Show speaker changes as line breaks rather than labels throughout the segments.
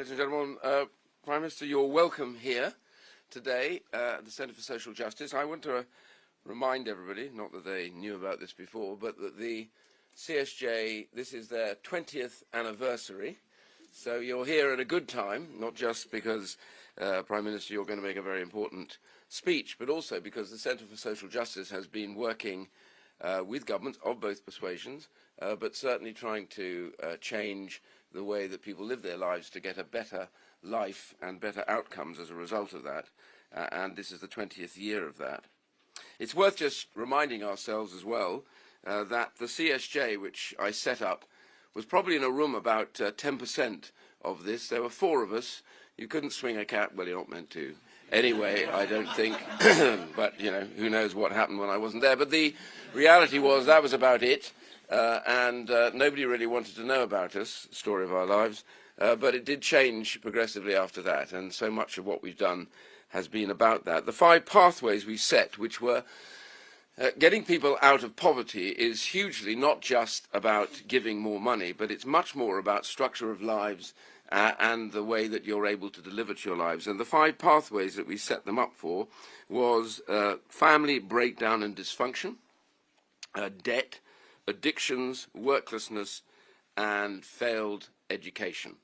Ladies and gentlemen, Prime Minister, you're welcome here today at the Centre for Social Justice. I want to remind everybody, not that they knew about this before, but that the CSJ, this is their 20th anniversary. So you're here at a good time, not just because, Prime Minister, you're going to make a very important speech, but also because the Centre for Social Justice has been working with governments of both persuasions, but certainly trying to change the way that people live their lives to get a better life and better outcomes as a result of that. And this is the 20th year of that. It's worth just reminding ourselves as well that the CSJ, which I set up, was probably in a room about 10% of this. There were 4 of us. You couldn't swing a cat. Well, you're not meant to. Anyway, I don't think. But, you know, who knows what happened when I wasn't there. But the reality was that was about it. And nobody really wanted to know about us, the story of our lives. But it did change progressively after that. And so much of what we've done has been about that. The 5 pathways we set, which were getting people out of poverty, is hugely not just about giving more money, but it's much more about structure of lives and the way that you're able to deliver to your lives. And the 5 pathways that we set them up for was family breakdown and dysfunction, debt, addictions, worklessness, and failed education.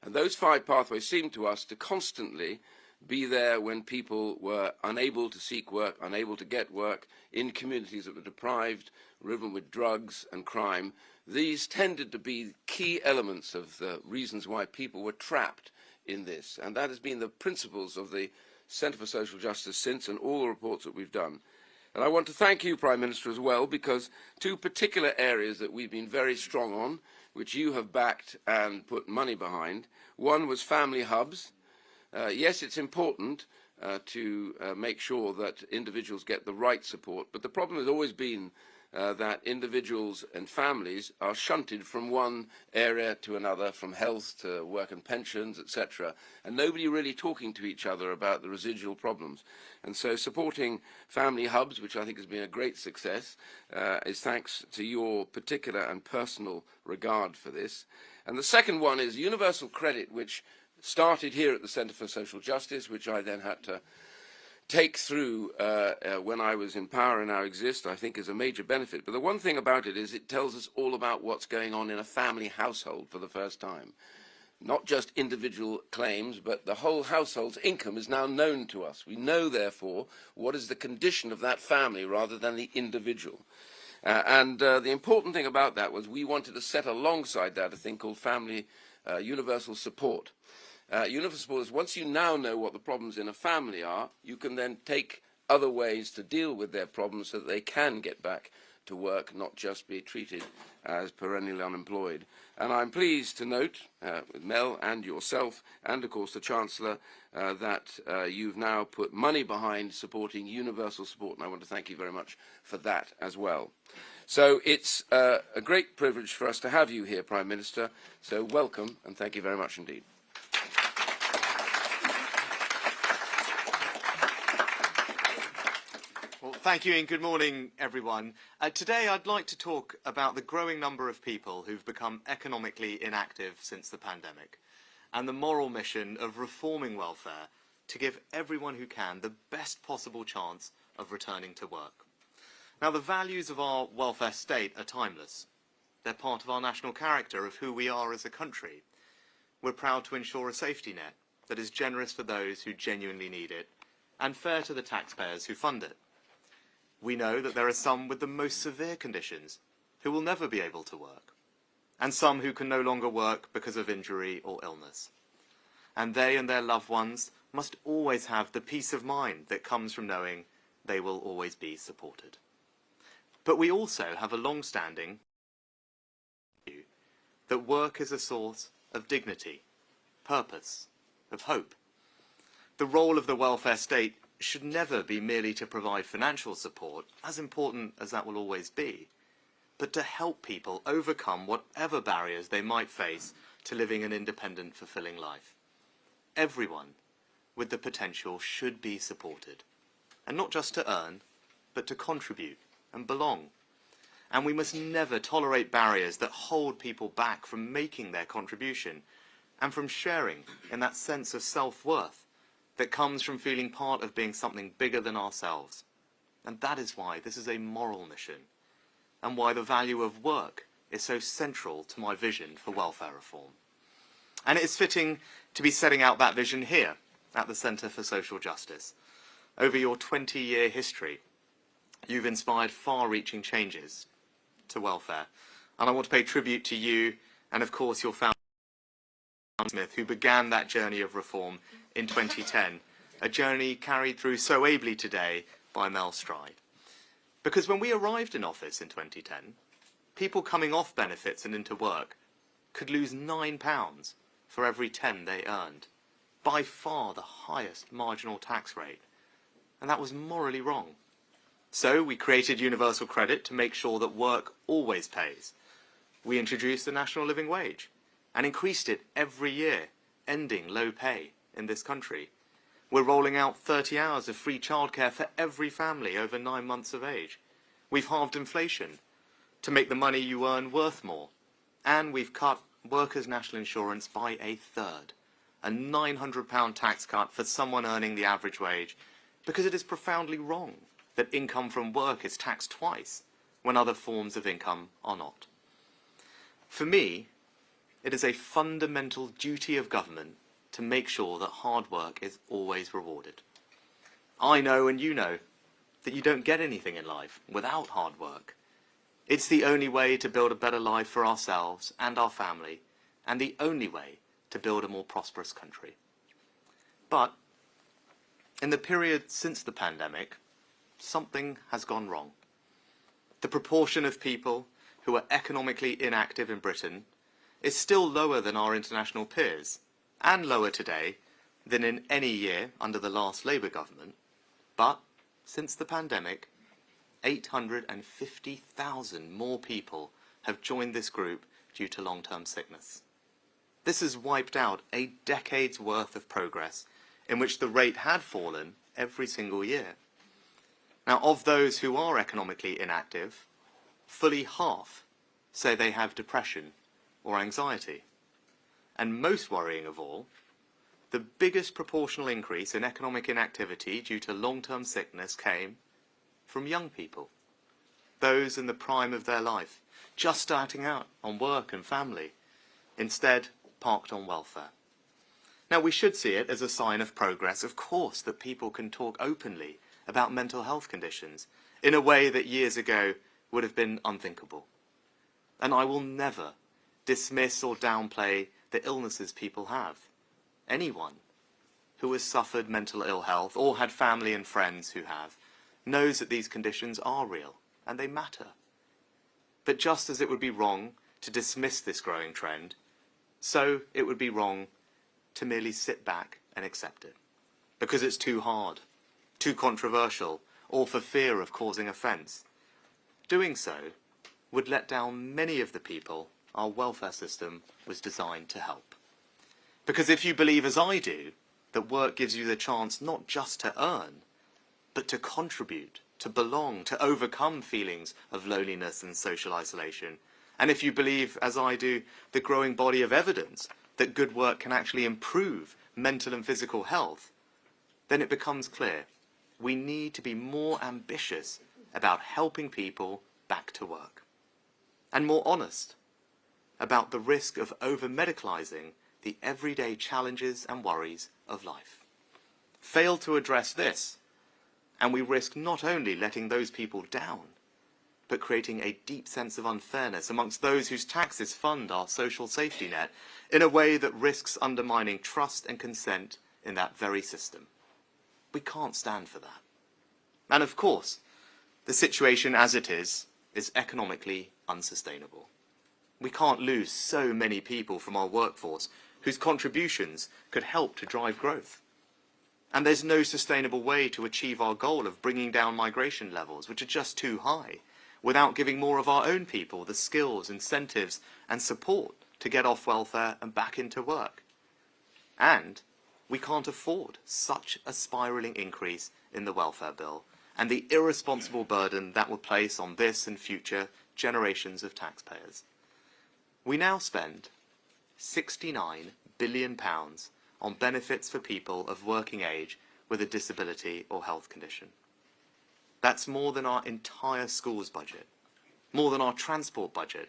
And those 5 pathways seemed to us to constantly be there when people were unable to seek work, unable to get work, in communities that were deprived, riven with drugs and crime. These tended to be key elements of the reasons why people were trapped in this. And that has been the principles of the Centre for Social Justice since, and all the reports that we've done. And I want to thank you, Prime Minister, as well, because 2 particular areas that we've been very strong on, which you have backed and put money behind. One was family hubs. Yes, it's important to make sure that individuals get the right support, but the problem has always been that individuals and families are shunted from one area to another, from health to work and pensions, etc., and nobody really talking to each other about the residual problems. And so supporting family hubs, which I think has been a great success, is thanks to your particular and personal regard for this. And the second one is universal credit, which started here at the Centre for Social Justice, which I then had to take through when I was in power and now exist, I think is a major benefit. But the one thing about it is it tells us all about what's going on in a family household for the first time. Not just individual claims, but the whole household's income is now known to us. We know, therefore, what is the condition of that family rather than the individual. The important thing about that was we wanted to set alongside that a thing called family universal support. Universal support is once you now know what the problems in a family are, you can then take other ways to deal with their problems so that they can get back to work, not just be treated as perennially unemployed. And I'm pleased to note, with Mel and yourself, and of course the Chancellor, that you've now put money behind supporting universal support, and I want to thank you very much for that as well. So it's a great privilege for us to have you here, Prime Minister, so welcome and thank you very much indeed.
Thank you and good morning, everyone. Today I'd like to talk about the growing number of people who've become economically inactive since the pandemic and the moral mission of reforming welfare to give everyone who can the best possible chance of returning to work. Now, the values of our welfare state are timeless. They're part of our national character of who we are as a country. We're proud to ensure a safety net that is generous for those who genuinely need it and fair to the taxpayers who fund it. We know that there are some with the most severe conditions who will never be able to work, and some who can no longer work because of injury or illness. And they and their loved ones must always have the peace of mind that comes from knowing they will always be supported. But we also have a long-standing view that work is a source of dignity, purpose, of hope. The role of the welfare state should never be merely to provide financial support, as important as that will always be, but to help people overcome whatever barriers they might face to living an independent, fulfilling life. Everyone with the potential should be supported, and not just to earn, but to contribute and belong. And we must never tolerate barriers that hold people back from making their contribution, and from sharing in that sense of self-worth that comes from feeling part of being something bigger than ourselves. And that is why this is a moral mission, and why the value of work is so central to my vision for welfare reform. And it is fitting to be setting out that vision here at the Centre for Social Justice. Over your 20-year history, you've inspired far-reaching changes to welfare, and I want to pay tribute to you and, of course, your founder, Smith, who began that journey of reform in 2010, a journey carried through so ably today by Mel Stride. Because when we arrived in office in 2010, people coming off benefits and into work could lose £9 for every 10 they earned, by far the highest marginal tax rate, and that was morally wrong. So we created universal credit to make sure that work always pays. We introduced the national living wage and increased it every year, ending low pay in this country. We're rolling out 30 hours of free childcare for every family over 9 months of age. We've halved inflation to make the money you earn worth more. And we've cut workers' national insurance by a third, a £900 tax cut for someone earning the average wage, because it is profoundly wrong that income from work is taxed twice when other forms of income are not. For me, it is a fundamental duty of government to make sure that hard work is always rewarded. I know, and you know, that you don't get anything in life without hard work. It's the only way to build a better life for ourselves and our family, and the only way to build a more prosperous country. But in the period since the pandemic, something has gone wrong. The proportion of people who are economically inactive in Britain is still lower than our international peers, and lower today than in any year under the last Labour government. But since the pandemic, 850,000 more people have joined this group due to long-term sickness. This has wiped out a decade's worth of progress in which the rate had fallen every single year. Now, of those who are economically inactive, fully half say they have depression or anxiety. And most worrying of all, the biggest proportional increase in economic inactivity due to long-term sickness came from young people, those in the prime of their life, just starting out on work and family, instead parked on welfare. Now, we should see it as a sign of progress, of course, that people can talk openly about mental health conditions in a way that years ago would have been unthinkable. And I will never dismiss or downplay the illnesses people have. Anyone who has suffered mental ill health or had family and friends who have knows that these conditions are real and they matter. But just as it would be wrong to dismiss this growing trend, so it would be wrong to merely sit back and accept it, because it's too hard, too controversial, or for fear of causing offence. Doing so would let down many of the people our welfare system was designed to help. Because if you believe, as I do, that work gives you the chance not just to earn, but to contribute, to belong, to overcome feelings of loneliness and social isolation, and if you believe, as I do, the growing body of evidence that good work can actually improve mental and physical health, then it becomes clear we need to be more ambitious about helping people back to work, and more honest about the risk of over-medicalising the everyday challenges and worries of life. Fail to address this, and we risk not only letting those people down, but creating a deep sense of unfairness amongst those whose taxes fund our social safety net in a way that risks undermining trust and consent in that very system. We can't stand for that. And of course, the situation as it is economically unsustainable. We can't lose so many people from our workforce whose contributions could help to drive growth. And there's no sustainable way to achieve our goal of bringing down migration levels, which are just too high, without giving more of our own people the skills, incentives and support to get off welfare and back into work. And we can't afford such a spiralling increase in the welfare bill and the irresponsible burden that will place on this and future generations of taxpayers. We now spend £69 billion on benefits for people of working age with a disability or health condition. That's more than our entire schools budget, more than our transport budget,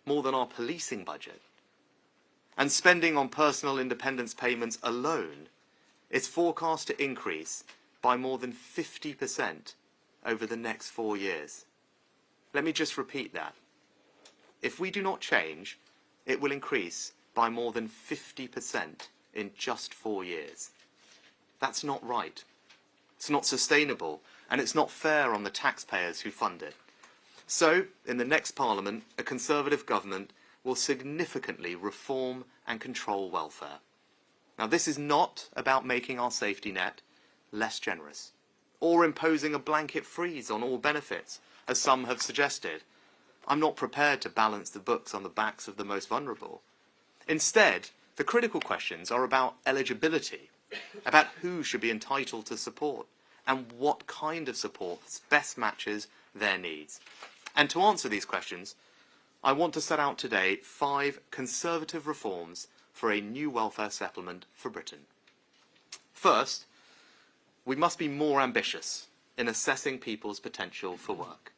more than our policing budget. And spending on personal independence payments alone is forecast to increase by more than 50% over the next 4 years. Let me just repeat that. If we do not change, it will increase by more than 50% in just 4 years. That's not right. It's not sustainable, and it's not fair on the taxpayers who fund it. So, in the next Parliament, a Conservative government will significantly reform and control welfare. Now, this is not about making our safety net less generous, or imposing a blanket freeze on all benefits, as some have suggested. I'm not prepared to balance the books on the backs of the most vulnerable. Instead, the critical questions are about eligibility, about who should be entitled to support, and what kind of support best matches their needs. And to answer these questions, I want to set out today 5 Conservative reforms for a new welfare settlement for Britain. First, we must be more ambitious in assessing people's potential for work.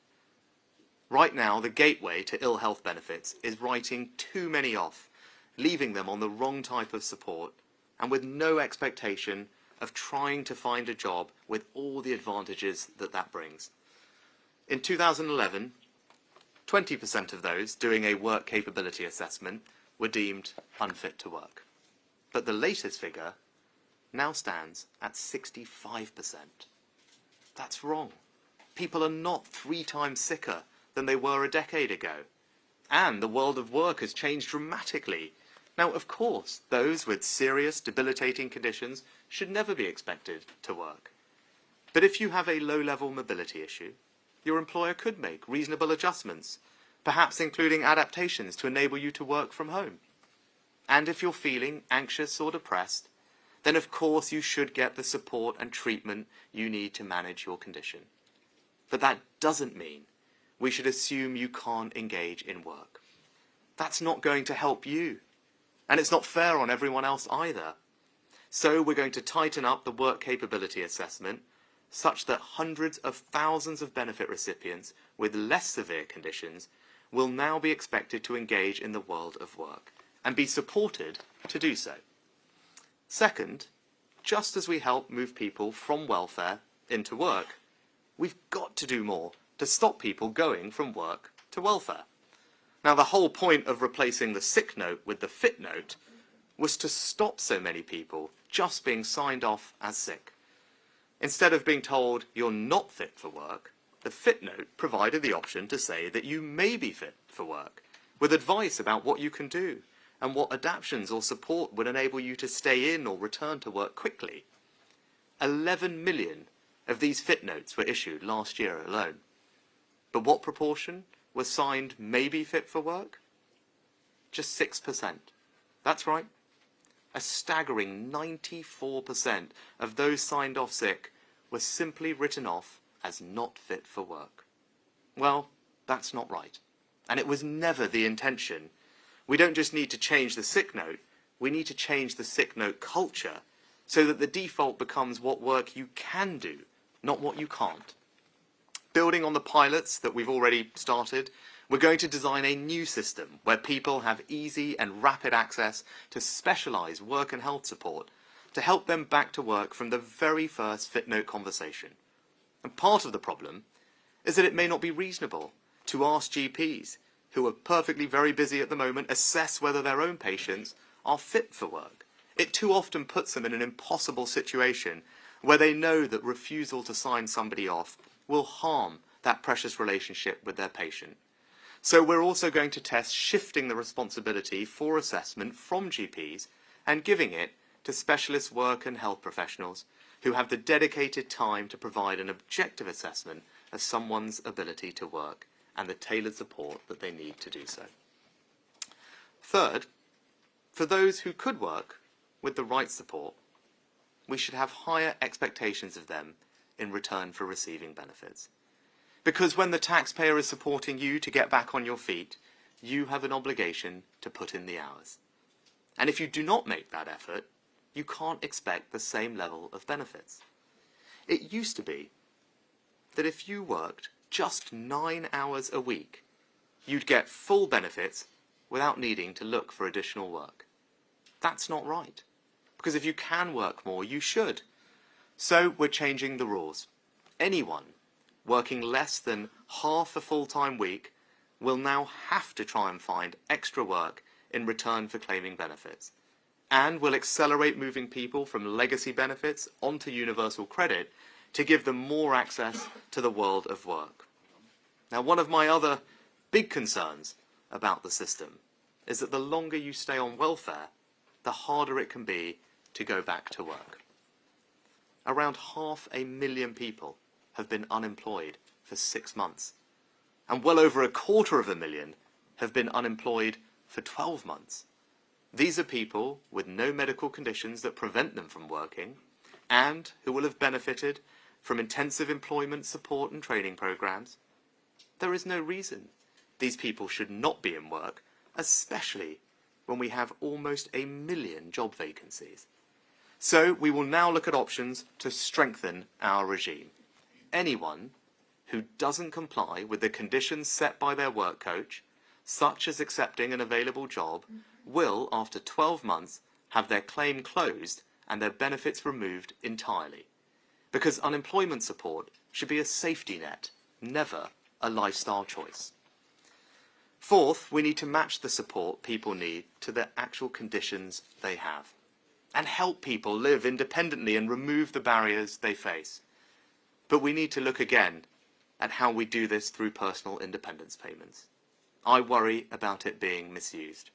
Right now, the gateway to ill health benefits is writing too many off, leaving them on the wrong type of support and with no expectation of trying to find a job with all the advantages that that brings. In 2011, 20% of those doing a work capability assessment were deemed unfit to work. But the latest figure now stands at 65%. That's wrong. People are not 3 times sicker than they were a decade ago. And the world of work has changed dramatically. Now, of course, those with serious, debilitating conditions should never be expected to work. But if you have a low-level mobility issue, your employer could make reasonable adjustments, perhaps including adaptations to enable you to work from home. And if you're feeling anxious or depressed, then of course you should get the support and treatment you need to manage your condition. But that doesn't mean we should assume you can't engage in work. That's not going to help you. And it's not fair on everyone else either. So we're going to tighten up the work capability assessment such that hundreds of thousands of benefit recipients with less severe conditions will now be expected to engage in the world of work and be supported to do so. Second, just as we help move people from welfare into work, we've got to do more to stop people going from work to welfare. Now, the whole point of replacing the sick note with the fit note was to stop so many people just being signed off as sick. Instead of being told you're not fit for work, the fit note provided the option to say that you may be fit for work, with advice about what you can do and what adaptations or support would enable you to stay in or return to work quickly. 11 million of these fit notes were issued last year alone. But what proportion were signed maybe fit for work? Just 6%. That's right. A staggering 94% of those signed off sick were simply written off as not fit for work. Well, that's not right. And it was never the intention. We don't just need to change the sick note, we need to change the sick note culture so that the default becomes what work you can do, not what you can't. Building on the pilots that we've already started, we're going to design a new system where people have easy and rapid access to specialised work and health support to help them back to work from the very first fit note conversation. And part of the problem is that it may not be reasonable to ask GPs, who are perfectly very busy at the moment, assess whether their own patients are fit for work. It too often puts them in an impossible situation where they know that refusal to sign somebody off will harm that precious relationship with their patient. So we're also going to test shifting the responsibility for assessment from GPs and giving it to specialist work and health professionals who have the dedicated time to provide an objective assessment of someone's ability to work and the tailored support that they need to do so. Third, for those who could work with the right support, we should have higher expectations of them in return for receiving benefits. Because when the taxpayer is supporting you to get back on your feet, you have an obligation to put in the hours. And if you do not make that effort, you can't expect the same level of benefits. It used to be that if you worked just 9 hours a week, you'd get full benefits without needing to look for additional work. That's not right. Because if you can work more, you should. So we're changing the rules. Anyone working less than half a full-time week will now have to try and find extra work in return for claiming benefits. And will accelerate moving people from legacy benefits onto universal credit to give them more access to the world of work. Now, one of my other big concerns about the system is that the longer you stay on welfare, the harder it can be to go back to work. Around 500,000 people have been unemployed for 6 months, and well over 250,000 have been unemployed for 12 months. These are people with no medical conditions that prevent them from working, and who will have benefited from intensive employment support and training programs. There is no reason these people should not be in work, especially when we have almost 1 million job vacancies. So we will now look at options to strengthen our regime. Anyone who doesn't comply with the conditions set by their work coach, such as accepting an available job, will, after 12 months, have their claim closed and their benefits removed entirely. Because unemployment support should be a safety net, never a lifestyle choice. Fourth, we need to match the support people need to the actual conditions they have, and help people live independently and remove the barriers they face. But we need to look again at how we do this through personal independence payments. I worry about it being misused.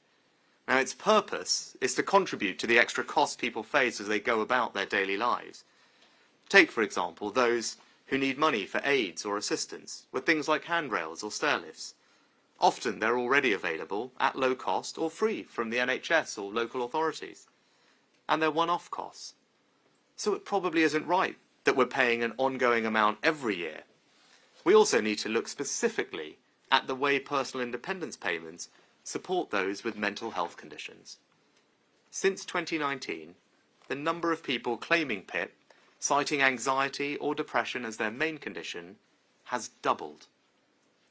Now, its purpose is to contribute to the extra costs people face as they go about their daily lives. Take, for example, those who need money for aids or assistance with things like handrails or stair lifts. Often they're already available at low cost or free from the NHS or local authorities. And they're one-off costs. So it probably isn't right that we're paying an ongoing amount every year. We also need to look specifically at the way personal independence payments support those with mental health conditions. Since 2019, the number of people claiming PIP, citing anxiety or depression as their main condition, has doubled,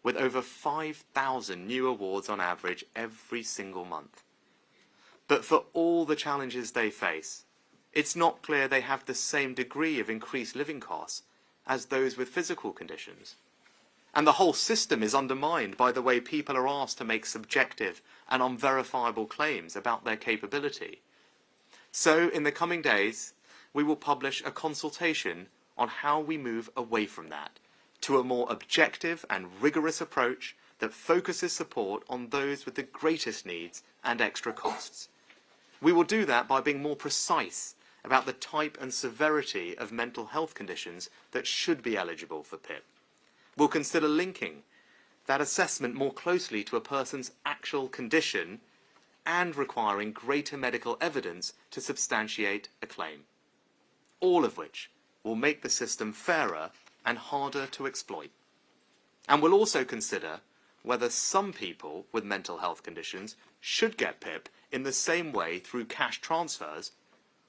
with over 5,000 new awards on average every single month. But for all the challenges they face, it's not clear they have the same degree of increased living costs as those with physical conditions. And the whole system is undermined by the way people are asked to make subjective and unverifiable claims about their capability. So, in the coming days, we will publish a consultation on how we move away from that to a more objective and rigorous approach that focuses support on those with the greatest needs and extra costs. We will do that by being more precise about the type and severity of mental health conditions that should be eligible for PIP. We'll consider linking that assessment more closely to a person's actual condition and requiring greater medical evidence to substantiate a claim. All of which will make the system fairer and harder to exploit. And we'll also consider whether some people with mental health conditions should get PIP in the same way through cash transfers,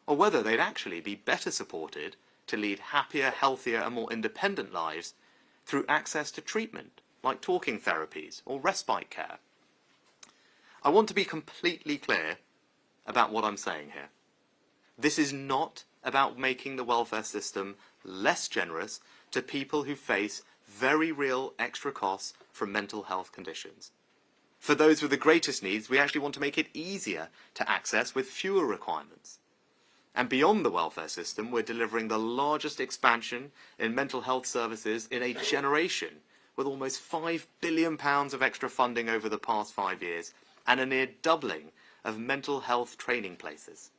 or whether they'd actually be better supported to lead happier, healthier and more independent lives through access to treatment, like talking therapies or respite care. I want to be completely clear about what I'm saying here. This is not about making the welfare system less generous to people who face very real extra costs from mental health conditions. For those with the greatest needs, we actually want to make it easier to access with fewer requirements. And beyond the welfare system, we're delivering the largest expansion in mental health services in a generation, with almost £5 billion of extra funding over the past 5 years, and a near doubling of mental health training places.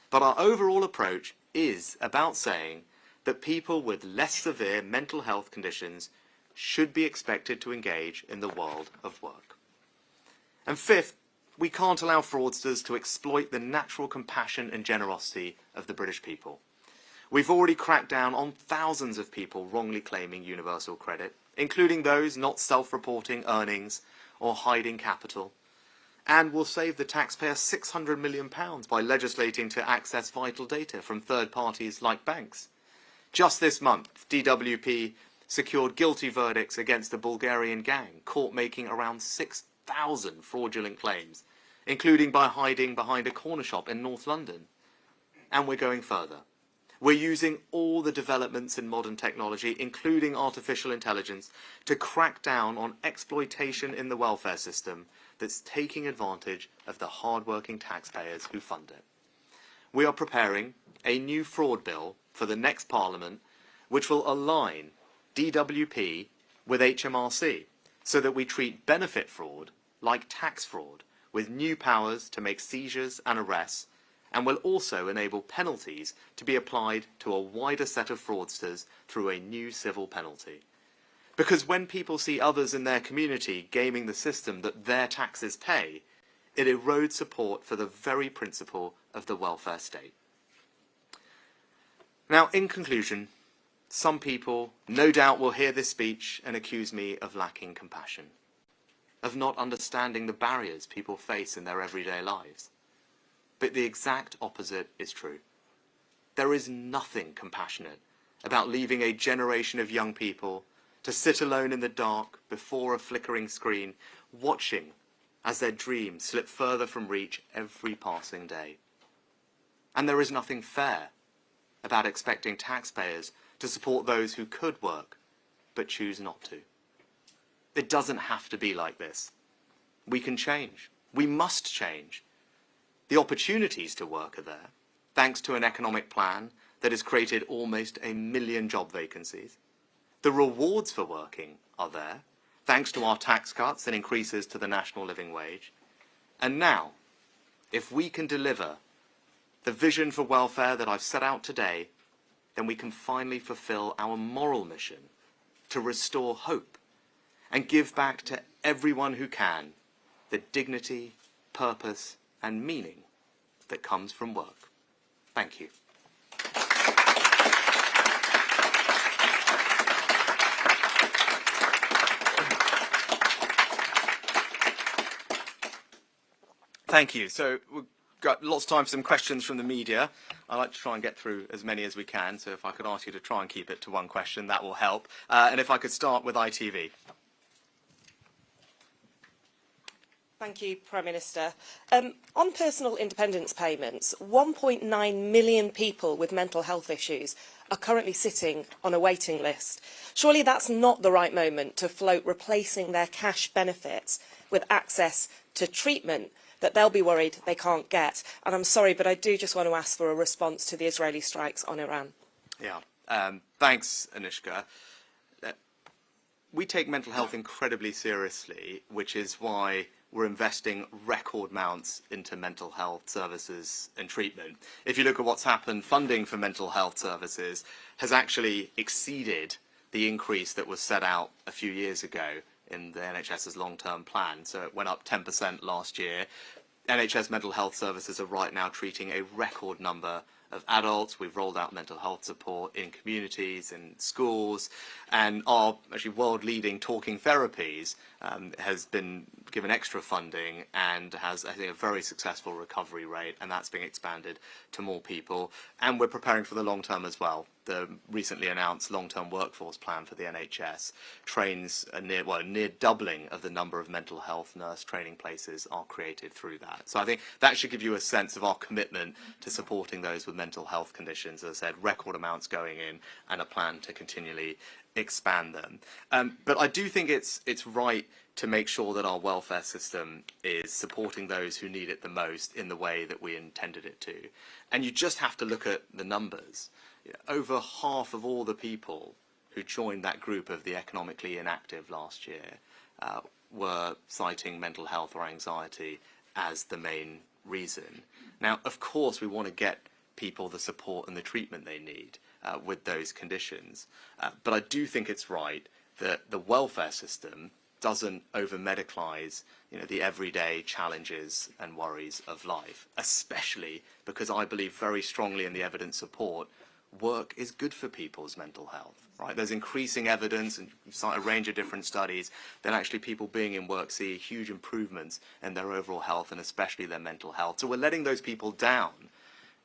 But our overall approach is about saying that people with less severe mental health conditions should be expected to engage in the world of work. And fifth, we can't allow fraudsters to exploit the natural compassion and generosity of the British people. We've already cracked down on thousands of people wrongly claiming universal credit, including those not self-reporting earnings or hiding capital. and will save the taxpayer £600 million by legislating to access vital data from third parties like banks. Just this month, DWP secured guilty verdicts against a Bulgarian gang caught making around 6,000 fraudulent claims, including by hiding behind a corner shop in North London. And we're going further. We're using all the developments in modern technology, including artificial intelligence, to crack down on exploitation in the welfare system that's taking advantage of the hard-working taxpayers who fund it. We are preparing a new fraud bill for the next Parliament, which will align DWP with HMRC, so that we treat benefit fraud like tax fraud, with new powers to make seizures and arrests, and will also enable penalties to be applied to a wider set of fraudsters through a new civil penalty. Because when people see others in their community gaming the system that their taxes pay, it erodes support for the very principle of the welfare state. Now, in conclusion, some people no doubt will hear this speech and accuse me of lacking compassion, of not understanding the barriers people face in their everyday lives. But the exact opposite is true. There is nothing compassionate about leaving a generation of young people to sit alone in the dark before a flickering screen, watching as their dreams slip further from reach every passing day. And there is nothing fair about expecting taxpayers to support those who could work but choose not to. It doesn't have to be like this. We can change. We must change. The opportunities to work are there, thanks to an economic plan that has created almost 1 million job vacancies. The rewards for working are there, thanks to our tax cuts and increases to the national living wage. And now, if we can deliver the vision for welfare that I've set out today, then we can finally fulfill our moral mission to restore hope and give back to everyone who can the dignity, purpose, and meaning that comes from work. Thank you. Thank you. So we've got lots of time for some questions from the media. I'd like to try and get through as many as we can, so if I could ask you to try and keep it to one question, that will help. And if I could start with ITV.
Thank you, Prime Minister. On personal independence payments, 1.9 million people with mental health issues are currently sitting on a waiting list. Surely that's not the right moment to float replacing their cash benefits with access to treatment that they'll be worried they can't get. And I'm sorry, but I do just want to ask for a response to the Israeli strikes on Iran.
Yeah, thanks, Anushka. We take mental health incredibly seriously, which is why we're investing record amounts into mental health services and treatment. If you look at what's happened, funding for mental health services has actually exceeded the increase that was set out a few years ago in the NHS's long-term plan. So it went up 10% last year. NHS mental health services are right now treating a record number of adults. We've rolled out mental health support in communities, in schools, and our actually world-leading talking therapies has been given extra funding and has, I think, a very successful recovery rate, and that's being expanded to more people. And we're preparing for the long term as well. The recently announced long-term workforce plan for the NHS trains a near doubling of the number of mental health nurse training places are created through that. So I think that should give you a sense of our commitment to supporting those with mental health conditions. As I said, record amounts going in and a plan to continually expand them. But I do think it's right to make sure that our welfare system is supporting those who need it the most in the way that we intended it to. And you just have to look at the numbers. Over half of all the people who joined that group of the economically inactive last year were citing mental health or anxiety as the main reason. Now, of course, we want to get people the support and the treatment they need with those conditions. But I do think it's right that the welfare system doesn't over-medicalise, the everyday challenges and worries of life, especially because I believe very strongly in the evidence support work is good for people's mental health, right? There's increasing evidence, and you cite a range of different studies, that actually people being in work see huge improvements in their overall health and especially their mental health. So we're letting those people down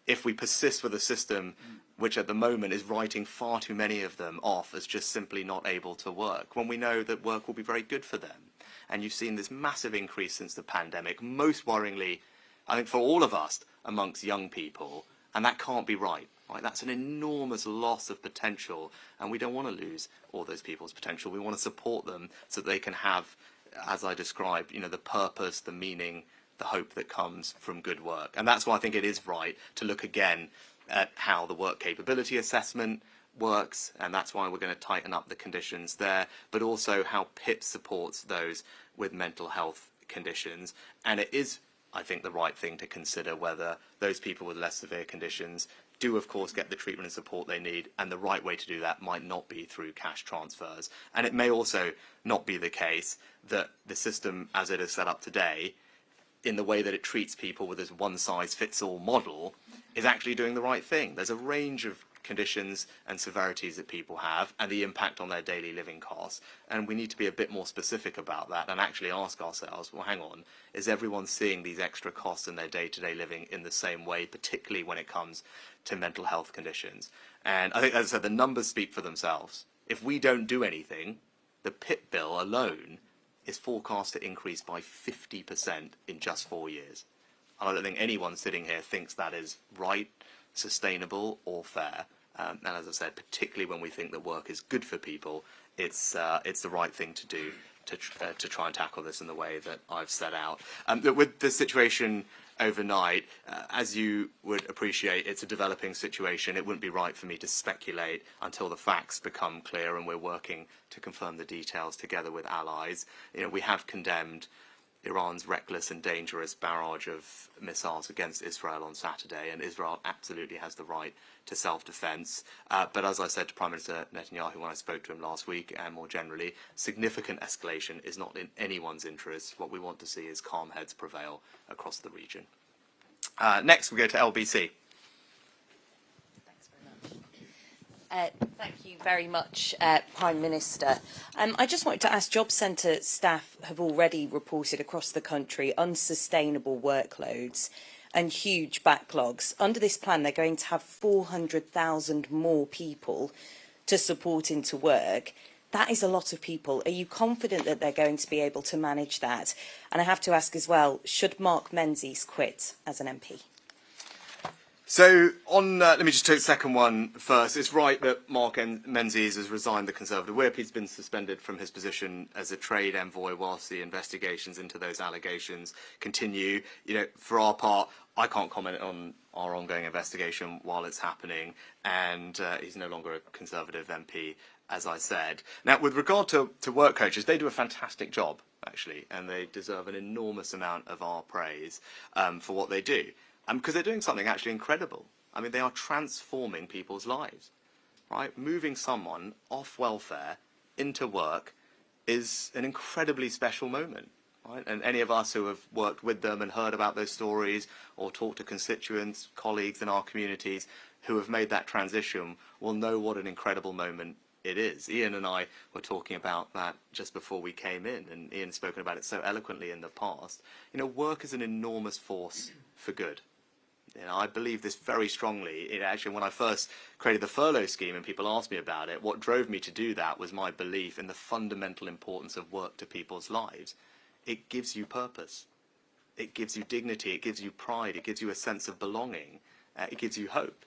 if we persist with a system which at the moment is writing far too many of them off as just simply not able to work, when we know that work will be very good for them. And you've seen this massive increase since the pandemic, most worryingly, I think for all of us, amongst young people, and that can't be right. Right? That's an enormous loss of potential, and we don't want to lose all those people's potential. We want to support them so that they can have, as I described, you know, the purpose, the meaning, the hope that comes from good work. And that's why I think it is right to look again at how the work capability assessment works, and that's why we're going to tighten up the conditions there, but also how PIP supports those with mental health conditions. And it is, I think, the right thing to consider whether those people with less severe conditions do, of course, get the treatment and support they need, and the right way to do that might not be through cash transfers. And it may also not be the case that the system as it is set up today, in the way that it treats people with this one-size-fits-all model, is actually doing the right thing. There's a range of conditions and severities that people have and the impact on their daily living costs. And we need to be a bit more specific about that and actually ask ourselves, well, hang on, is everyone seeing these extra costs in their day-to-day living in the same way, particularly when it comes to mental health conditions? And I think, as I said, the numbers speak for themselves. If we don't do anything, the PIP bill alone is forecast to increase by 50% in just 4 years. And I don't think anyone sitting here thinks that is right, sustainable, or fair. And as I said, particularly when we think that work is good for people, it's the right thing to do to try and tackle this in the way that I've set out. With the situation overnight, as you would appreciate, it's a developing situation. It wouldn't be right for me to speculate until the facts become clear, and we're working to confirm the details together with allies. You know, we have condemned Iran's reckless and dangerous barrage of missiles against Israel on Saturday, and Israel absolutely has the right to self-defense. But as I said to Prime Minister Netanyahu when I spoke to him last week, and more generally, significant escalation is not in anyone's interest. What we want to see is calm heads prevail across the region. Next, we go to LBC.
Thank you very much, Prime Minister. I just wanted to ask, Job Centre staff have already reported across the country unsustainable workloads and huge backlogs. Under this plan, they're going to have 400,000 more people to support into work. That is a lot of people. Are you confident that they're going to be able to manage that? And I have to ask as well, should Mark Menzies quit as an MP?
So, on, let me just take the second one first. It's right that Mark Menzies has resigned the Conservative Whip. He's been suspended from his position as a trade envoy whilst the investigations into those allegations continue. You know, for our part, I can't comment on our ongoing investigation while it's happening, and he's no longer a Conservative MP, as I said. Now, with regard to work coaches, they do a fantastic job, actually, and they deserve an enormous amount of our praise for what they do. Because they're doing something actually incredible. I mean, they are transforming people's lives, right? Moving someone off welfare into work is an incredibly special moment, right? And any of us who have worked with them and heard about those stories or talked to constituents, colleagues in our communities who have made that transition will know what an incredible moment it is. Ian and I were talking about that just before we came in, and Ian's spoken about it so eloquently in the past. You know, work is an enormous force for good. You know, I believe this very strongly. It actually, when I first created the furlough scheme and people asked me about it, what drove me to do that was my belief in the fundamental importance of work to people's lives. It gives you purpose. It gives you dignity. It gives you pride. It gives you a sense of belonging. It gives you hope.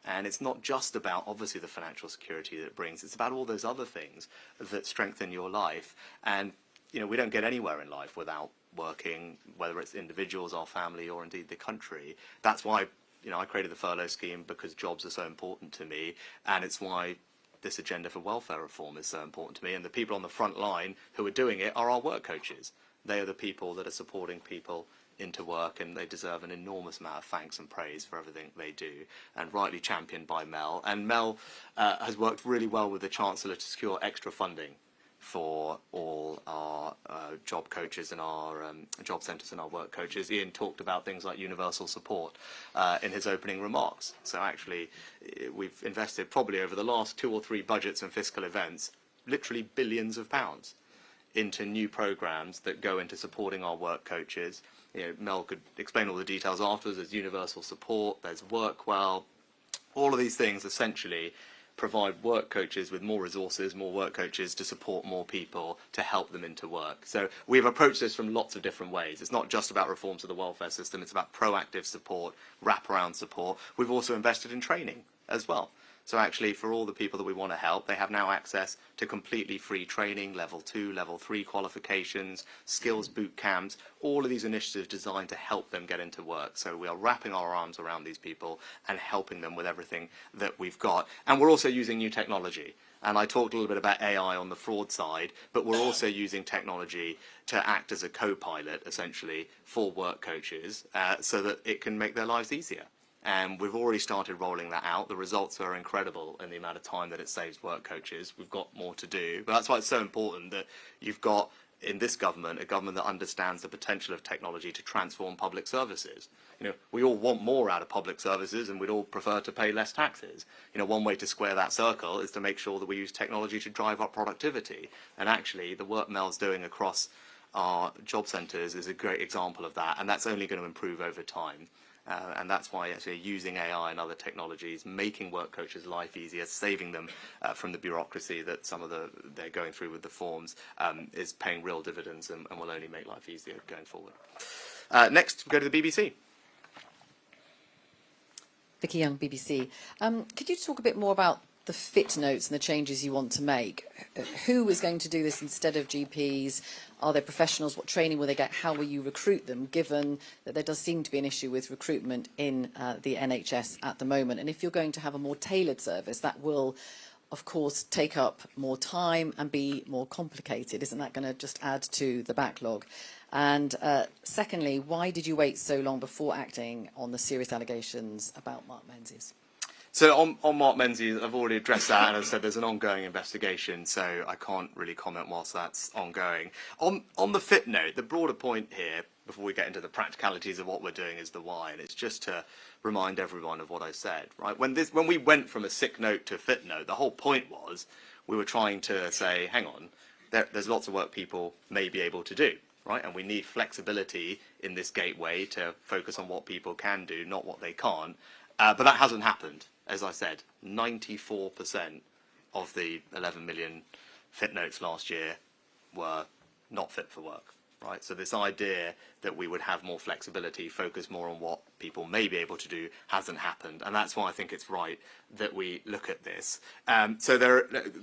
And it's not just about, obviously, the financial security that it brings. It's about all those other things that strengthen your life. And, you know, we don't get anywhere in life without working, whether it's individuals, our family, or indeed the country. That's why, you know, I created the furlough scheme, because jobs are so important to me, and it's why this agenda for welfare reform is so important to me. And the people on the front line who are doing it are our work coaches. They are the people that are supporting people into work, and they deserve an enormous amount of thanks and praise for everything they do, and rightly championed by Mel. And Mel has worked really well with the Chancellor to secure extra funding for all our job coaches and our job centres and our work coaches. Ian talked about things like universal support in his opening remarks. So actually, we've invested probably over the last 2 or 3 budgets and fiscal events, literally billions of pounds into new programmes that go into supporting our work coaches. Mel could explain all the details afterwards. There's universal support, there's work well. All of these things essentially provide work coaches with more resources, more work coaches to support more people to help them into work. So we've approached this from lots of different ways. It's not just about reforms of the welfare system, it's about proactive support, wraparound support. We've also invested in training as well. So actually, for all the people that we want to help, they have now access to completely free training, level 2, level 3 qualifications, skills boot camps, all of these initiatives designed to help them get into work. So we are wrapping our arms around these people and helping them with everything that we've got. And we're also using new technology. And I talked a little bit about AI on the fraud side, but we're also using technology to act as a co-pilot, essentially, for work coaches so that it can make their lives easier. And we've already started rolling that out. The results are incredible in the amount of time that it saves work coaches. We've got more to do. But that's why it's so important that you've got, in this government, a government that understands the potential of technology to transform public services. We all want more out of public services and we'd all prefer to pay less taxes. One way to square that circle is to make sure that we use technology to drive up productivity. And actually, the work Mel's doing across our job centres is a great example of that. And that's only going to improve over time. And that's why actually using AI and other technologies, making work coaches' life easier, saving them from the bureaucracy that they're going through with the forms, is paying real dividends and will only make life easier going forward. Next, we go to the BBC.
Vicky Young, BBC. Could you talk a bit more about the fit notes and the changes you want to make? Who is going to do this instead of GPs? Are there professionals? What training will they get? How will you recruit them, given that there does seem to be an issue with recruitment in the NHS at the moment? And if you're going to have a more tailored service, that will, of course, take up more time and be more complicated. Isn't that going to just add to the backlog? And secondly, why did you wait so long before acting on the serious allegations about Mark Menzies?
So on Mark Menzies, I've already addressed that, and as I said, there's an ongoing investigation, so I can't really comment whilst that's ongoing. On the fit note, the broader point here, before we get into the practicalities of what we're doing, is the why, and it's just to remind everyone of what I said. Right? When we went from a sick note to a fit note, the whole point was we were trying to say, hang on, there's lots of work people may be able to do. Right? And we need flexibility in this gateway to focus on what people can do, not what they can't. But that hasn't happened. As I said, 94% of the 11 million fit notes last year were not fit for work. Right? So this idea that we would have more flexibility, focus more on what people may be able to do, hasn't happened. And that's why I think it's right that we look at this.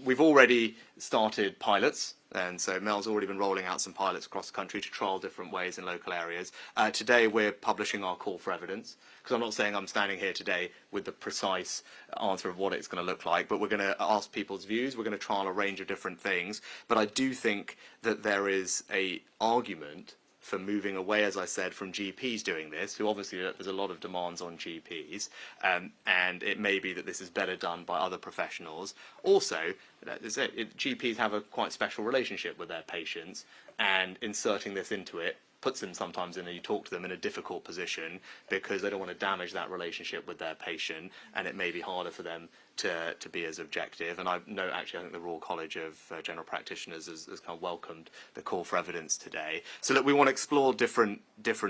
We've already started pilots. And so Mel's already been rolling out some pilots across the country to trial different ways in local areas. Today we're publishing our call for evidence, because I'm not saying I'm standing here today with the precise answer of what it's going to look like, but we're going to ask people's views. We're going to trial a range of different things. But I do think that there is an argument for moving away, as I said, from GPs doing this, who obviously there's a lot of demands on GPs, and it may be that this is better done by other professionals. Also, GPs have a quite special relationship with their patients, and inserting this into it puts them sometimes you talk to them in a difficult position because they don't want to damage that relationship with their patient, and it may be harder for them to be as objective. And I think the Royal College of General Practitioners has kind of welcomed the call for evidence today. So that we want to explore different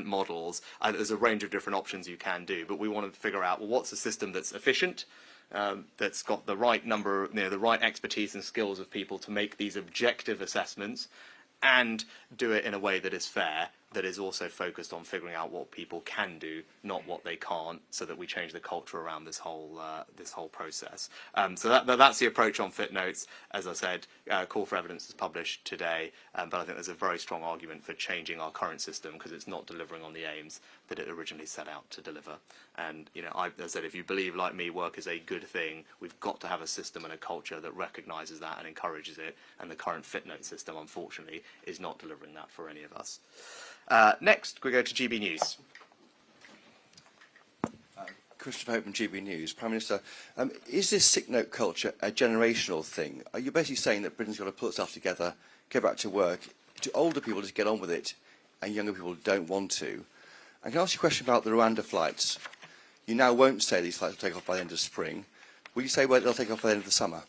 models. There's a range of different options you can do, but we want to figure out, well, what's a system that's efficient, that's got the right number, the right expertise and skills of people to make these objective assessments, and do it in a way that is fair, that is also focused on figuring out what people can do, not what they can't, so that we change the culture around this whole process. So that's the approach on fit notes. As I said, call for evidence is published today, but I think there's a very strong argument for changing our current system because it's not delivering on the aims that it originally set out to deliver. And as I said, if you believe, like me, work is a good thing, we've got to have a system and a culture that recognises that and encourages it. And the current fit note system, unfortunately, is not delivering that for any of us. Next, we go to GB News.
Christopher Hope from GB News. Prime Minister, is this sick note culture a generational thing? Are you basically saying that Britain's got to pull itself together, go back to work, to older people just get on with it, and younger people don't want to? And can I ask you a question about the Rwanda flights? You now won't say these flights will take off by the end of spring. Will you say they'll take off by the end of the summer?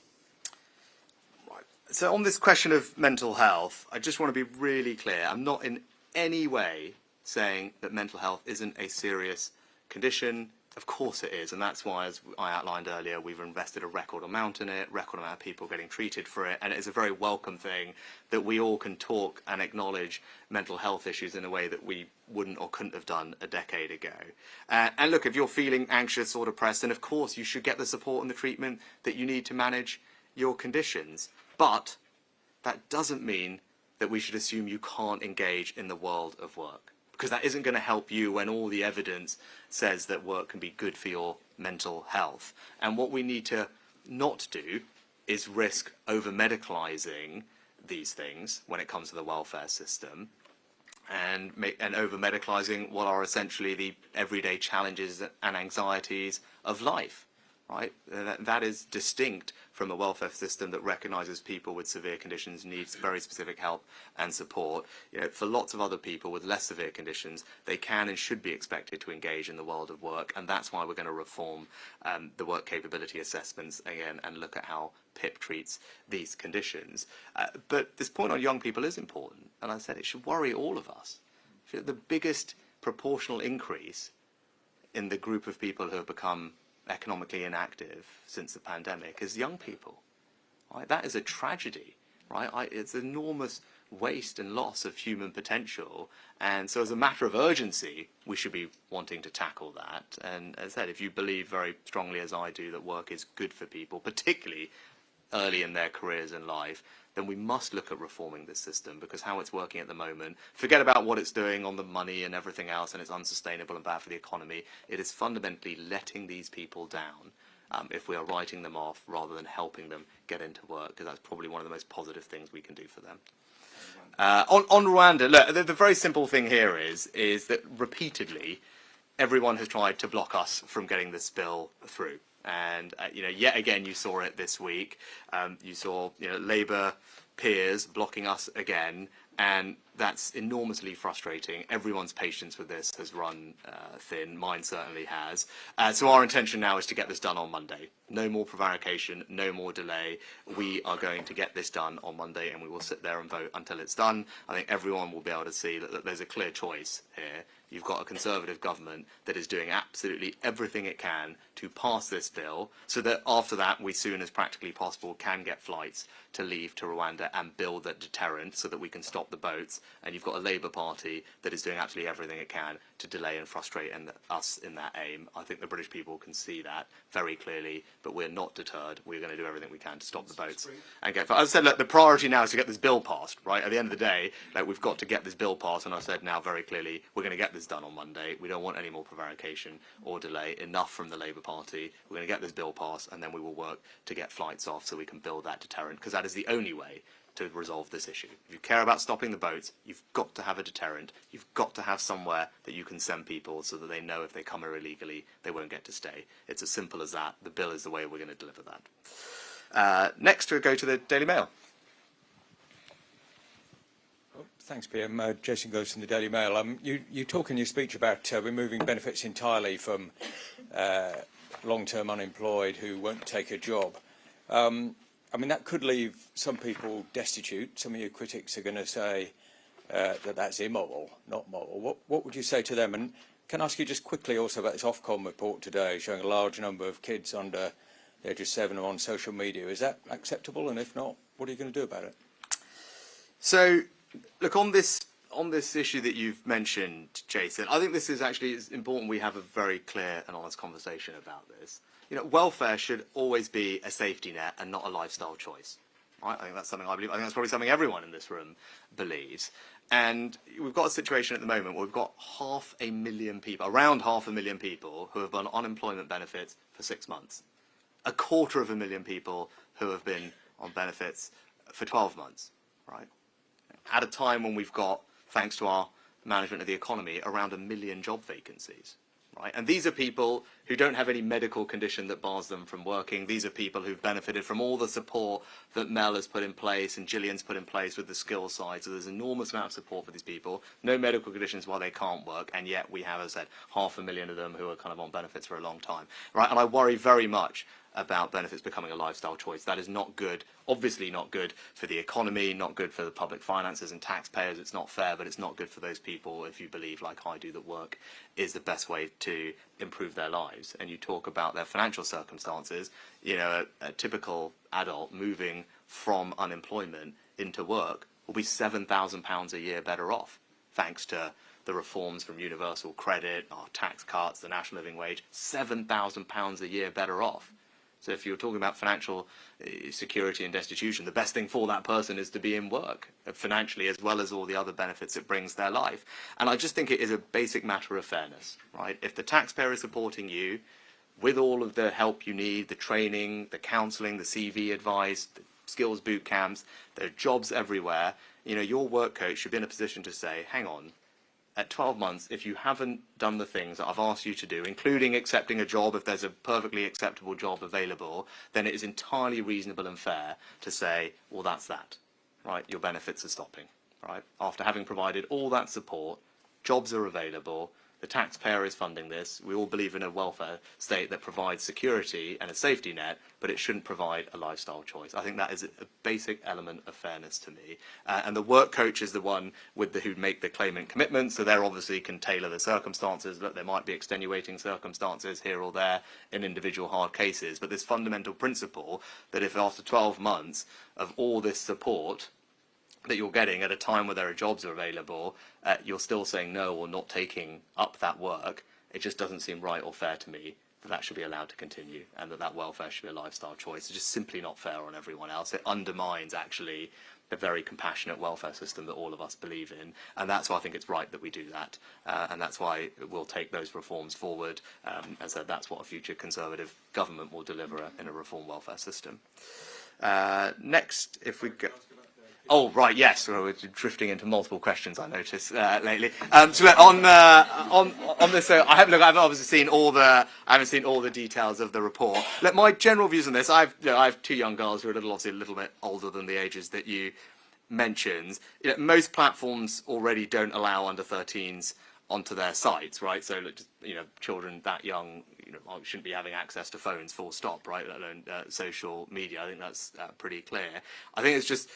Right. So on this question of mental health, I just want to be really clear. I'm not in any way saying that mental health isn't a serious condition. Of course it is, and that's why, as I outlined earlier, we've invested a record amount in it, record amount of people getting treated for it, and it is a very welcome thing that we all can talk and acknowledge mental health issues in a way that we wouldn't or couldn't have done a decade ago. And look, if you're feeling anxious or depressed, then of course you should get the support and the treatment that you need to manage your conditions. But that doesn't mean that we should assume you can't engage in the world of work, because that isn't going to help you when all the evidence says that work can be good for your mental health. And what we need to not do is risk over-medicalising these things when it comes to the welfare system, and over-medicalising what are essentially the everyday challenges and anxieties of life. Right? That is distinct from a welfare system that recognises people with severe conditions need very specific help and support. You know, for lots of other people with less severe conditions, they can and should be expected to engage in the world of work, and that's why we're going to reform the work capability assessments again and look at how PIP treats these conditions. But this point on young people is important, and I said it should worry all of us. The biggest proportional increase in the group of people who have become economically inactive since the pandemic is young people. Right? That is a tragedy. Right? It's enormous waste and loss of human potential, and so as a matter of urgency we should be wanting to tackle that. And as I said, if you believe very strongly as I do that work is good for people, particularly early in their careers in life, then we must look at reforming this system, because how it's working at the moment, forget about what it's doing on the money and everything else, and it's unsustainable and bad for the economy. It is fundamentally letting these people down if we are writing them off rather than helping them get into work, because that's probably one of the most positive things we can do for them. On Rwanda, look, the very simple thing here is that repeatedly everyone has tried to block us from getting this bill through. And you know, yet again, you saw it this week. You saw, you know, Labour peers blocking us again, and that's enormously frustrating. Everyone's patience with this has run thin. Mine certainly has. So our intention now is to get this done on Monday. No more prevarication, no more delay. We are going to get this done on Monday, and we will sit there and vote until it's done. I think everyone will be able to see that there's a clear choice here. You've got a Conservative government that is doing absolutely everything it can to pass this bill, so that after that we, soon as practically possible, can get flights to leave to Rwanda and build that deterrent so that we can stop the boats. And you've got a Labour Party that is doing absolutely everything it can to delay and frustrate us in that aim. I think the British people can see that very clearly, but we're not deterred. We're going to do everything we can to stop the boats and get. As I said, look, the priority now is to get this bill passed. Right, at the end of the day, like, we've got to get this bill passed, and I said now very clearly we're going to get this done on Monday. We don't want any more prevarication or delay. Enough from the Labour Party. We're going to get this bill passed, and then we will work to get flights off so we can build that deterrent, because that is the only way to resolve this issue. If you care about stopping the boats, you've got to have a deterrent. You've got to have somewhere that you can send people so that they know if they come here illegally, they won't get to stay. It's as simple as that. The bill is the way we're going to deliver that. Next, we'll go to the Daily Mail.
Thanks, PM. Jason Gross from the Daily Mail. You talk in your speech about removing benefits entirely from long-term unemployed who won't take a job. I mean, that could leave some people destitute. Some of your critics are going to say that that's immoral, not moral. What would you say to them? And can I ask you just quickly also about this Ofcom report today showing a large number of kids under the age of 7 are on social media. Is that acceptable? And if not, what are you going to do about it?
So, look, on this issue that you've mentioned, Jason, I think this is actually it's important we have a very clear and honest conversation about this. You know, welfare should always be a safety net and not a lifestyle choice. Right? I think that's something I believe. I think that's probably something everyone in this room believes. And we've got a situation at the moment where we've got 500,000 people, around 500,000 people, who have been on unemployment benefits for 6 months. 250,000 people who have been on benefits for 12 months. Right? At a time when we've got, thanks to our management of the economy, around 1 million job vacancies. right? And these are people who don't have any medical condition that bars them from working. These are people who've benefited from all the support that Mel has put in place and Gillian's put in place with the skills side. So there's an enormous amount of support for these people. No medical conditions while they can't work, and yet we have, as I said, 500,000 of them who are kind of on benefits for a long time, right? And I worry very much about benefits becoming a lifestyle choice. That is not good, obviously not good for the economy, not good for the public finances and taxpayers. It's not fair, but it's not good for those people if you believe, like I do, that work is the best way to improve their lives. And you talk about their financial circumstances, you know, a typical adult moving from unemployment into work will be £7,000 a year better off, thanks to the reforms from universal credit, our tax cuts, the national living wage, £7,000 a year better off. So if you're talking about financial security and destitution, the best thing for that person is to be in work, financially, as well as all the other benefits it brings their life. And I just think it is a basic matter of fairness, right? If the taxpayer is supporting you with all of the help you need, the training, the counselling, the CV advice, the skills boot camps, there are jobs everywhere, you know, your work coach should be in a position to say, hang on, at 12 months, if you haven't done the things that I've asked you to do, including accepting a job if there's a perfectly acceptable job available, then it is entirely reasonable and fair to say, well, that's that, right? Your benefits are stopping, right? After having provided all that support, jobs are available, the taxpayer is funding this. We all believe in a welfare state that provides security and a safety net, but it shouldn't provide a lifestyle choice. I think that is a basic element of fairness to me. And the work coach is the one with who'd make the claimant commitment, so they obviously can tailor the circumstances. Look, there might be extenuating circumstances here or there in individual hard cases, but this fundamental principle that if after 12 months of all this support that you're getting at a time where there are jobs available, you're still saying no or not taking up that work, it just doesn't seem right or fair to me that that should be allowed to continue and that that welfare should be a lifestyle choice. It's just simply not fair on everyone else. It undermines, actually, the very compassionate welfare system that all of us believe in, and that's why I think it's right that we do that, and that's why we'll take those reforms forward. As I said, that's what a future Conservative government will deliver in a reform welfare system. Next, if we go... Oh, right, yes. Well, we're drifting into multiple questions, I notice, lately. So look, on this, I haven't obviously seen I haven't seen all the details of the report. Look, my general views on this, I have two young girls who are obviously a little bit older than the ages that you mentioned. You know, most platforms already don't allow under 13s onto their sites, right? So, you know, children that young, you know, shouldn't be having access to phones, full stop, right? Let alone social media. I think that's pretty clear. I think it's just,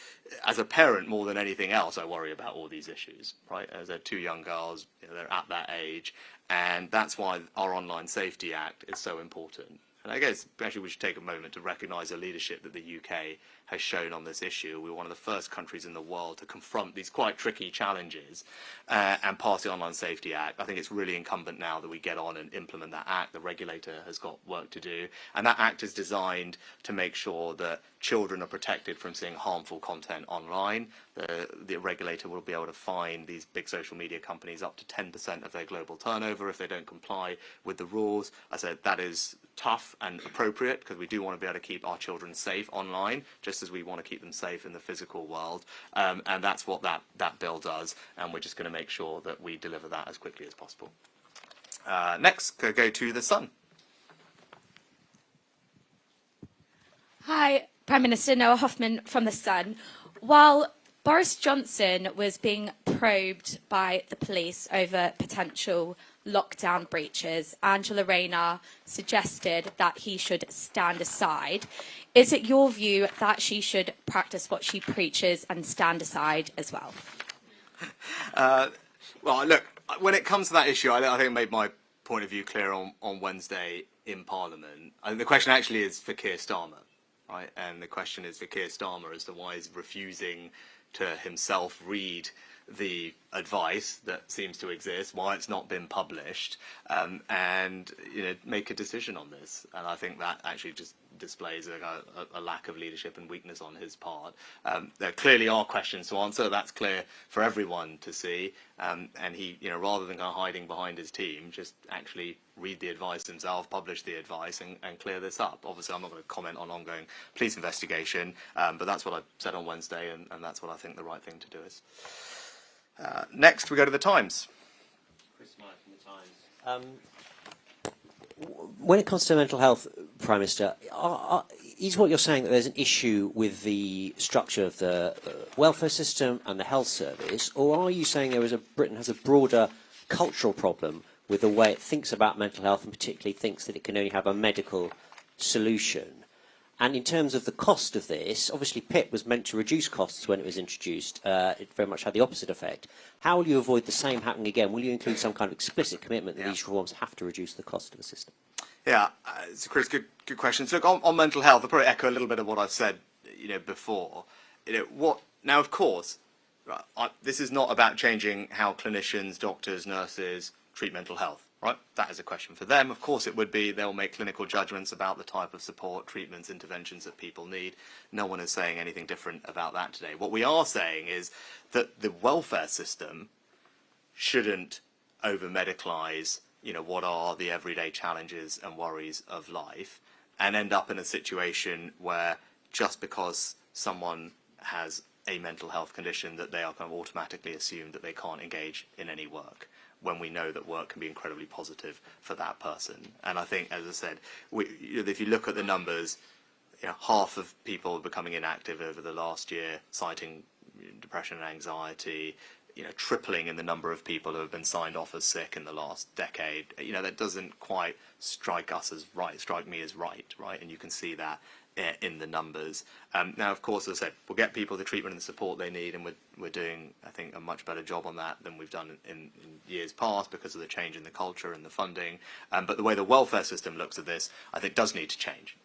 as a parent, more than anything else, I worry about all these issues, right? As they're two young girls, you know, they're at that age, and that's why our Online Safety Act is so important. And I guess actually we should take a moment to recognise the leadership that the UK has shown on this issue. We were one of the first countries in the world to confront these quite tricky challenges and pass the Online Safety Act. I think it's really incumbent now that we get on and implement that act. The regulator has got work to do. And that act is designed to make sure that children are protected from seeing harmful content online. The regulator will be able to fine these big social media companies up to 10% of their global turnover if they don't comply with the rules. I said that is tough and appropriate because we do want to be able to keep our children safe online, just as we want to keep them safe in the physical world. And that's what that bill does. And we're just going to make sure that we deliver that as quickly as possible. Next, go to The Sun.
Hi, Prime Minister Noah Hoffman from The Sun. While Boris Johnson was being probed by the police over potential lockdown breaches, Angela Rayner suggested that he should stand aside. Is it your view that she should practice what she preaches and stand aside as well?
Well, look, when it comes to that issue, I think I made my point of view clear on Wednesday in Parliament. I think the question actually is for Keir Starmer, right? And the question is for Keir Starmer as to why he's refusing to himself read the advice that seems to exist, why it's not been published, and make a decision on this. And I think that actually just displays a lack of leadership and weakness on his part. There clearly are questions to answer. That's clear for everyone to see. And he, rather than kind of hiding behind his team, just actually read the advice himself, publish the advice, and clear this up. Obviously, I'm not going to comment on ongoing police investigation, but that's what I said on Wednesday, and that's what I think the right thing to do is. Next, we go to The Times.
Chris Meyer from The Times. when it comes to mental health, Prime Minister, is what you're saying that there's an issue with the structure of the welfare system and the health service, or are you saying Britain has a broader cultural problem with the way it thinks about mental health, and particularly thinks that it can only have a medical solution? And in terms of the cost of this, obviously PIP was meant to reduce costs when it was introduced. It very much had the opposite effect. How will you avoid the same happening again? Will you include some kind of explicit commitment that these reforms have to reduce the cost of the system?
Yeah, so Chris, good questions. Look, on mental health, I'll probably echo a little bit of what I've said, before. Now, of course, right, this is not about changing how clinicians, doctors, nurses treat mental health. Right? That is a question for them. Of course it would be. They'll make clinical judgments about the type of support, treatments, interventions that people need. No one is saying anything different about that today. What we are saying is that the welfare system shouldn't over-medicalise, what are the everyday challenges and worries of life, and end up in a situation where just because someone has a mental health condition that they are kind of automatically assumed that they can't engage in any work, when we know that work can be incredibly positive for that person. And I think, as I said, if you look at the numbers, half of people becoming inactive over the last year, citing depression and anxiety, tripling in the number of people who have been signed off as sick in the last decade. That doesn't quite strike me as right, and you can see that in the numbers. Now, of course, as I said, we'll get people the treatment and the support they need, and we're doing, I think, a much better job on that than we've done in years past because of the change in the culture and the funding. But the way the welfare system looks at this, I think, does need to change.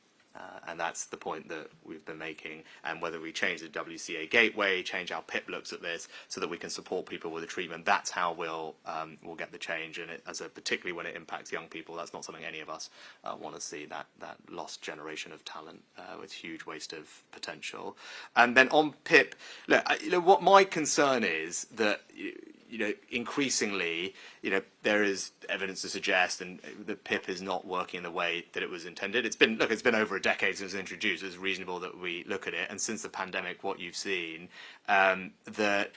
And that's the point that we've been making. And whether we change the WCA gateway, change how PIP looks at this, so that we can support people with the treatment, that's how we'll get the change. And particularly when it impacts young people, that's not something any of us want to see, that lost generation of talent with huge waste of potential. And then on PIP, look, what my concern is that increasingly, there is evidence to suggest that PIP is not working in the way that it was intended. It's been over a decade since it was introduced. It's reasonable that we look at it. And since the pandemic, what you've seen, that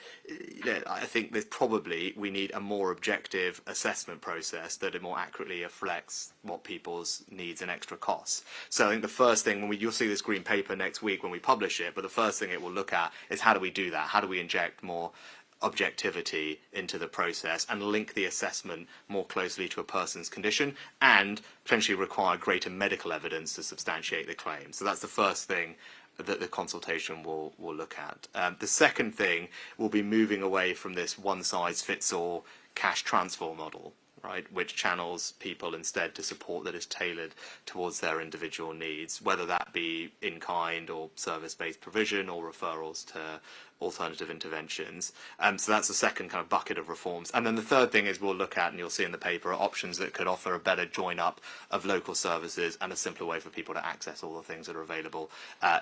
I think we need a more objective assessment process that more accurately reflects what people's needs and extra costs. So I think the first thing, you'll see this green paper next week when we publish it, but the first thing it will look at is how do we do that? How do we inject more objectivity into the process and link the assessment more closely to a person's condition and potentially require greater medical evidence to substantiate the claim. So that's the first thing that the consultation will look at. The second thing will be moving away from this one-size-fits-all cash transfer model, right, which channels people instead to support that is tailored towards their individual needs, whether that be in-kind or service-based provision or referrals to alternative interventions. So that's the second kind of bucket of reforms. And then the third thing is we'll look at, and you'll see in the paper, are options that could offer a better join-up of local services and a simpler way for people to access all the things that are available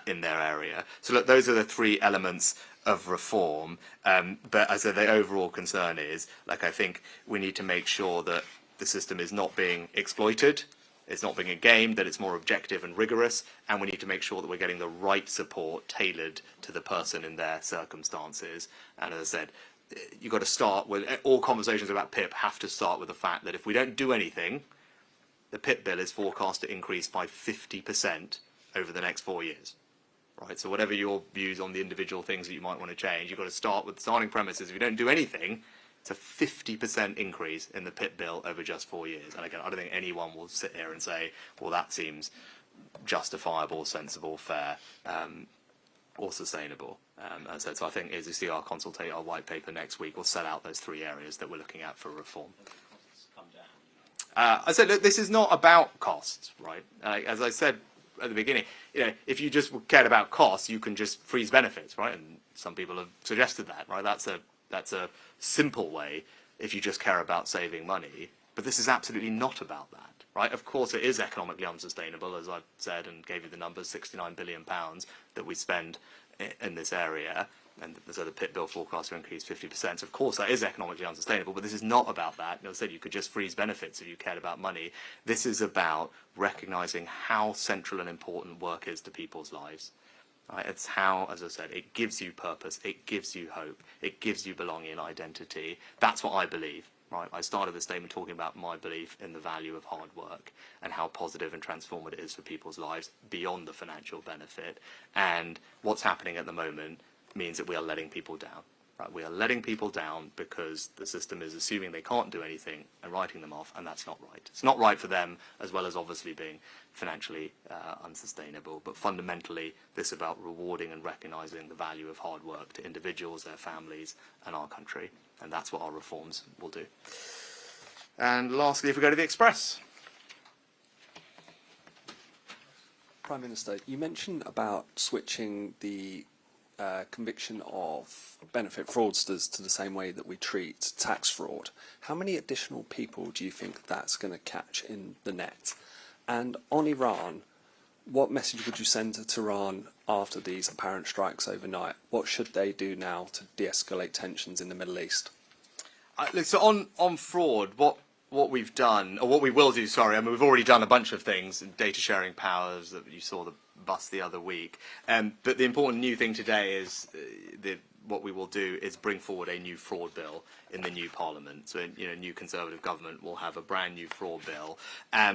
in their area. So look, those are the three elements of reform. But as I said, the overall concern is, I think we need to make sure that the system is not being exploited, it's not being gamed, that it's more objective and rigorous, and we need to make sure that we're getting the right support tailored to the person in their circumstances. And as I said, you've got to start with, all conversations about PIP have to start with the fact that if we don't do anything, the PIP bill is forecast to increase by 50% over the next 4 years. Right, so whatever your views on the individual things that you might want to change, you've got to start with the starting premises. If you don't do anything, it's a 50% increase in the PIP bill over just 4 years. And again, I don't think anyone will sit here and say, well, that seems justifiable, sensible, fair, or sustainable. So I think, as you see our white paper next week, we'll set out those three areas that we're looking at for reform. I said, look, this is not about costs, right? As I said at the beginning, if you just cared about costs, you can just freeze benefits, right? And some people have suggested that, right? That's a simple way if you just care about saving money. But this is absolutely not about that, right? Of course, it is economically unsustainable, as I've said and gave you the numbers, £69 billion that we spend in this area. And so the PIP bill forecast to increase 50%. So of course, that is economically unsustainable, but this is not about that. As I said, you could just freeze benefits if you cared about money. This is about recognising how central and important work is to people's lives. Right? It's how, as I said, it gives you purpose, it gives you hope, it gives you belonging and identity. That's what I believe Right? I started this statement talking about my belief in the value of hard work and how positive and transformative it is for people's lives beyond the financial benefit. And what's happening at the moment means that we are letting people down. Right? We are letting people down because the system is assuming they can't do anything and writing them off, and that's not right. It's not right for them, as well as obviously being financially unsustainable. But fundamentally, this is about rewarding and recognising the value of hard work to individuals, their families, and our country. And that's what our reforms will do. And lastly, if we go to the Express.
Prime Minister, you mentioned about switching the conviction of benefit fraudsters to the same way that we treat tax fraud. How many additional people do you think that's going to catch in the net? And on Iran, what message would you send to Tehran after these apparent strikes overnight? What should they do now to de-escalate tensions in the Middle East?
Look, so on fraud, what we've done, or what we will do, sorry, I mean, we've already done a bunch of things, data sharing powers that you saw the bus the other week. But the important new thing today is what we will do is bring forward a new fraud bill in the new Parliament. So, a new Conservative government will have a brand new fraud bill.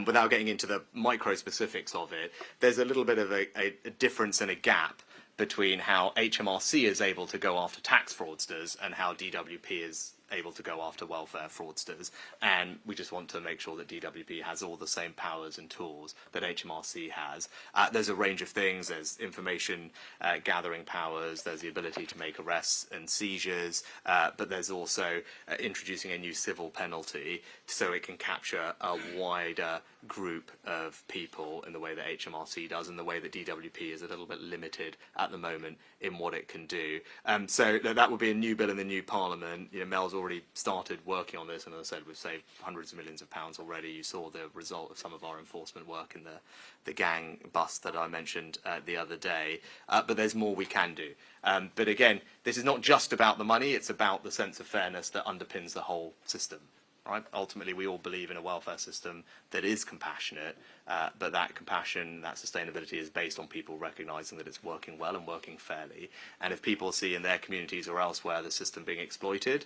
Without getting into the micro specifics of it, there's a little bit of a difference and a gap between how HMRC is able to go after tax fraudsters and how DWP is able to go after welfare fraudsters, and we just want to make sure that DWP has all the same powers and tools that HMRC has. There's a range of things. There's information gathering powers, there's the ability to make arrests and seizures, but there's also introducing a new civil penalty so it can capture a wider group of people in the way that HMRC does, and the way that DWP is a little bit limited at the moment in what it can do. So that will be a new bill in the new Parliament. Mel's already started working on this, and as I said, we've saved hundreds of millions of pounds already. You saw the result of some of our enforcement work in the gang bust that I mentioned the other day. But there's more we can do. But again, this is not just about the money, it's about the sense of fairness that underpins the whole system. Right? Ultimately, we all believe in a welfare system that is compassionate, but that compassion, that sustainability is based on people recognising that it's working well and working fairly. And if people see in their communities or elsewhere the system being exploited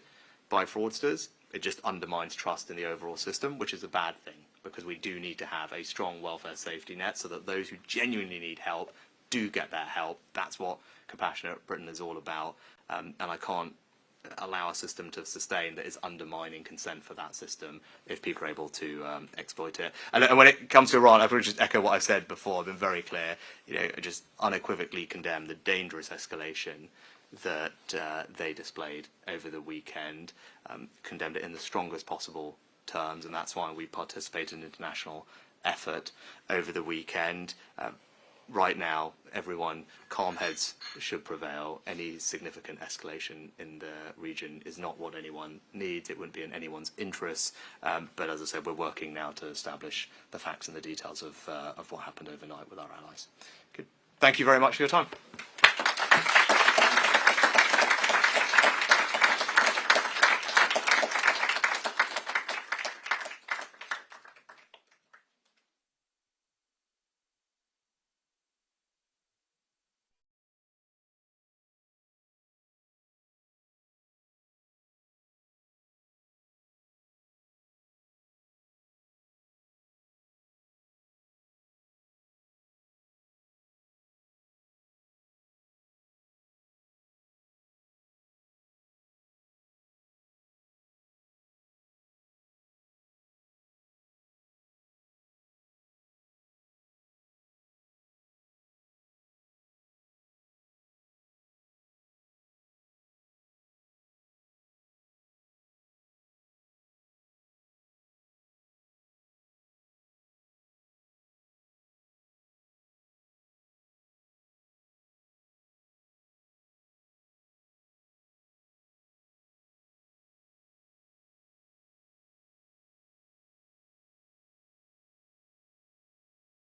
by fraudsters, it just undermines trust in the overall system, which is a bad thing, because we do need to have a strong welfare safety net so that those who genuinely need help do get that help. That's what Compassionate Britain is all about, and I can't allow a system to sustain that is undermining consent for that system if people are able to exploit it. And when it comes to Iran, I would just echo what I've said before. I've been very clear, just unequivocally condemn the dangerous escalation that they displayed over the weekend, condemned it in the strongest possible terms, and that's why we participated in an international effort over the weekend. Right now, everyone, calm heads should prevail. Any significant escalation in the region is not what anyone needs. It wouldn't be in anyone's interests. But as I said, we're working now to establish the facts and the details of what happened overnight with our allies. Good. Thank you very much for your time.